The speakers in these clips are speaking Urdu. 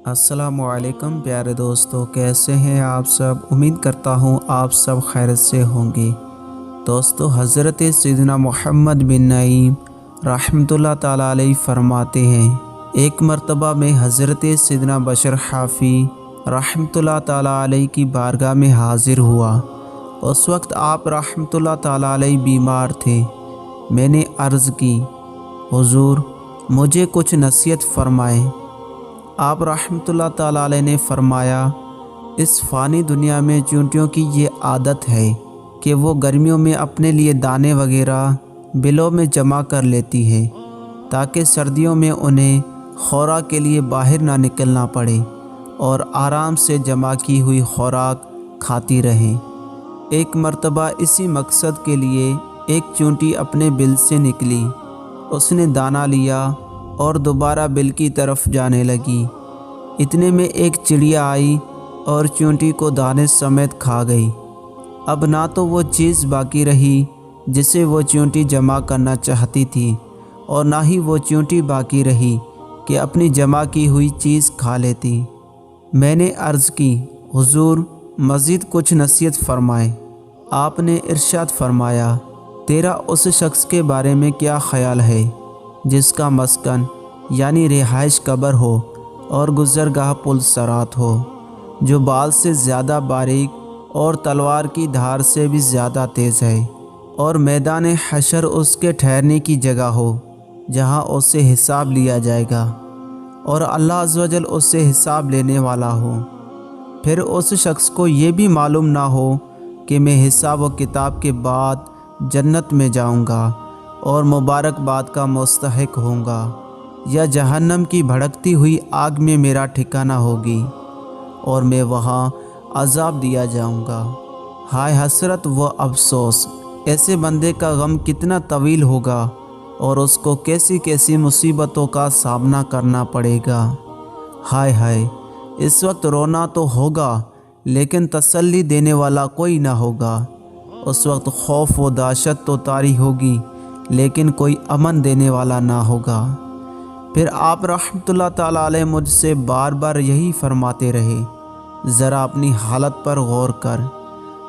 السلام علیکم پیارے دوستو، کیسے ہیں آپ سب؟ امید کرتا ہوں آپ سب خیریت سے ہوں گے۔ دوستو، حضرت سیدنا محمد بن نعیم رحمۃ اللہ تعالیٰ علیہ فرماتے ہیں، ایک مرتبہ میں حضرت سیدنا بشر حافی رحمۃ اللہ تعالیٰ علیہ کی بارگاہ میں حاضر ہوا۔ اس وقت آپ رحمۃ اللہ تعالیٰ علیہ بیمار تھے۔ میں نے عرض کی، حضور مجھے کچھ نصیحت فرمائیں۔ آپ رحمۃ اللہ تعالیٰ علیہ نے فرمایا، اس فانی دنیا میں چیونٹیوں کی یہ عادت ہے کہ وہ گرمیوں میں اپنے لیے دانے وغیرہ بلوں میں جمع کر لیتی ہیں تاکہ سردیوں میں انہیں خوراک کے لیے باہر نہ نکلنا پڑے اور آرام سے جمع کی ہوئی خوراک کھاتی رہیں۔ ایک مرتبہ اسی مقصد کے لیے ایک چیونٹی اپنے بل سے نکلی۔ اس نے دانہ لیا اور دوبارہ بل کی طرف جانے لگی۔ اتنے میں ایک چڑیا آئی اور چیونٹی کو دانے سمیت کھا گئی۔ اب نہ تو وہ چیز باقی رہی جسے وہ چیونٹی جمع کرنا چاہتی تھی، اور نہ ہی وہ چیونٹی باقی رہی کہ اپنی جمع کی ہوئی چیز کھا لیتی۔ میں نے عرض کی، حضور مزید کچھ نصیحت فرمائیں۔ آپ نے ارشاد فرمایا، تیرا اس شخص کے بارے میں کیا خیال ہے جس کا مسکن یعنی رہائش قبر ہو اور گزرگاہ پل صراط ہو، جو بال سے زیادہ باریک اور تلوار کی دھار سے بھی زیادہ تیز ہے، اور میدان حشر اس کے ٹھہرنے کی جگہ ہو جہاں اس سے حساب لیا جائے گا، اور اللہ عز و جل اس سے حساب لینے والا ہو۔ پھر اس شخص کو یہ بھی معلوم نہ ہو کہ میں حساب و کتاب کے بعد جنت میں جاؤں گا اور مبارکباد کا مستحق ہوں گا، یا جہنم کی بھڑکتی ہوئی آگ میں میرا ٹھکانہ ہوگی اور میں وہاں عذاب دیا جاؤں گا۔ ہائے حسرت و افسوس! ایسے بندے کا غم کتنا طویل ہوگا اور اس کو کیسی کیسی مصیبتوں کا سامنا کرنا پڑے گا۔ ہائے ہائے! اس وقت رونا تو ہوگا لیکن تسلی دینے والا کوئی نہ ہوگا۔ اس وقت خوف و دہشت تو طاری ہوگی لیکن کوئی امن دینے والا نہ ہوگا۔ پھر آپ رحمۃ اللہ تعالیٰ علیہ مجھ سے بار بار یہی فرماتے رہے، ذرا اپنی حالت پر غور کر،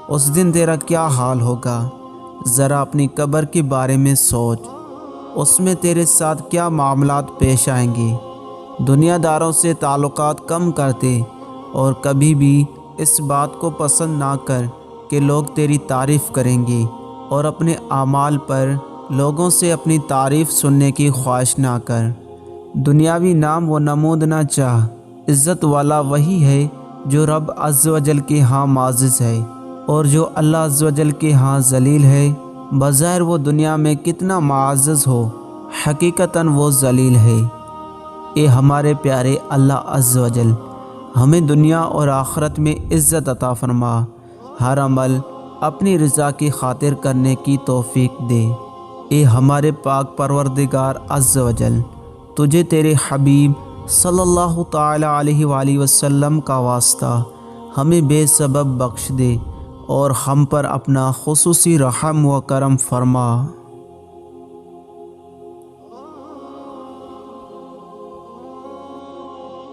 اس دن تیرا کیا حال ہوگا، ذرا اپنی قبر کے بارے میں سوچ، اس میں تیرے ساتھ کیا معاملات پیش آئیں گے۔ دنیا داروں سے تعلقات کم کرتے اور کبھی بھی اس بات کو پسند نہ کر کہ لوگ تیری تعریف کریں گے، اور اپنے اعمال پر لوگوں سے اپنی تعریف سننے کی خواہش نہ کر۔ دنیاوی نام و نمود نہ چاہ، عزت والا وہی ہے جو رب عز و جل کے ہاں معزز ہے، اور جو اللہ عز و جل کے ہاں ذلیل ہے، بظاہر وہ دنیا میں کتنا معزز ہو، حقیقتاً وہ ذلیل ہے۔ اے ہمارے پیارے اللہ عز و جل، ہمیں دنیا اور آخرت میں عزت عطا فرما، ہر عمل اپنی رضا کی خاطر کرنے کی توفیق دے۔ اے ہمارے پاک پروردگار عز و جل، تجھے تیرے حبیب صلی اللہ تعالیٰ علیہ وآلہ وسلم کا واسطہ ہمیں بے سبب بخش دے اور ہم پر اپنا خصوصی رحم و کرم فرما۔